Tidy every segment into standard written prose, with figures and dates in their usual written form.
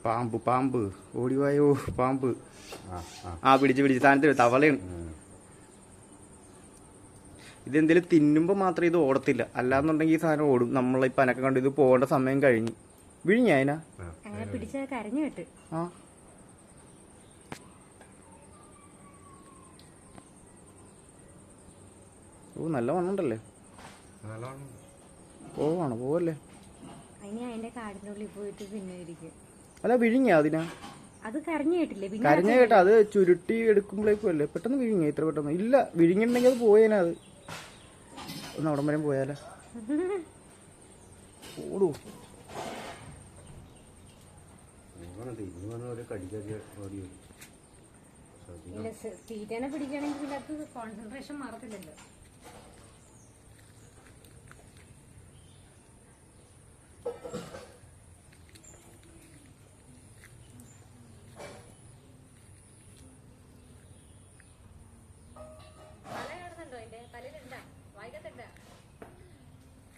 പാമ്പ് പാമ്പ് ഓടിവായോ പാമ്പ്. ആ പിടിച്ച് സ്ഥാനത്ത് തവളയാണ്. ഇതെന്തെങ്കിലും തിന്നുമ്പോൾ മാത്രമേ ഇത് ഓടത്തില്ല, അല്ലാന്നുണ്ടെങ്കിൽ ഈ സാധനം ഓടും. നമ്മളെ പനക്കം കണ്ട് ഇത് പോകേണ്ട സമയം കഴിഞ്ഞു. വിഴിഞ്ഞ അതിനാ കരഞ്ഞു കേട്ട്. ആ ഓ നല്ല വണ്ണുണ്ടല്ലേ. പോവല്ലേ അല്ല വിഴിഞ്ഞ അതിനാ. അത് കരഞ്ഞു കേട്ടാ അത് ചുരുട്ടി എടുക്കുമ്പോഴേക്കും അല്ലേ പെട്ടെന്ന് വിഴിഞ്ഞ ഇത്ര പെട്ടെന്ന്. ഇല്ല വിഴിഞ്ഞിട്ടുണ്ടെങ്കിൽ അത് പോയേനാ. അത് ഒന്ന് അവിടം വരെ പോയാലേ ഓടൂ. തീറ്റനെ പിടിക്കണമെങ്കിൽ കോൺസെൻട്രേഷൻ മാറത്തില്ലല്ലോ.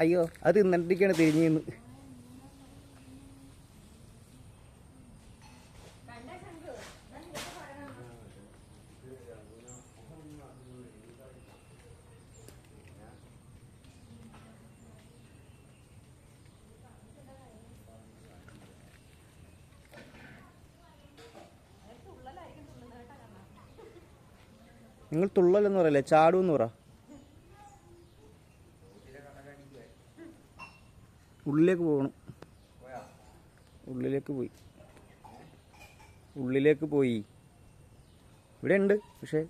അയ്യോ അത് തിന്നിട്ടിരിക്കാണ് തിരിഞ്ഞു നിന്ന്. നിങ്ങൾ തുള്ളലെന്ന് പറയല്ലേ, ചാടുമെന്ന് പറ. ഉള്ളിലേക്ക് പോകണം. ഉള്ളിലേക്ക് പോയി ഇവിടെ ഉണ്ട് പക്ഷേ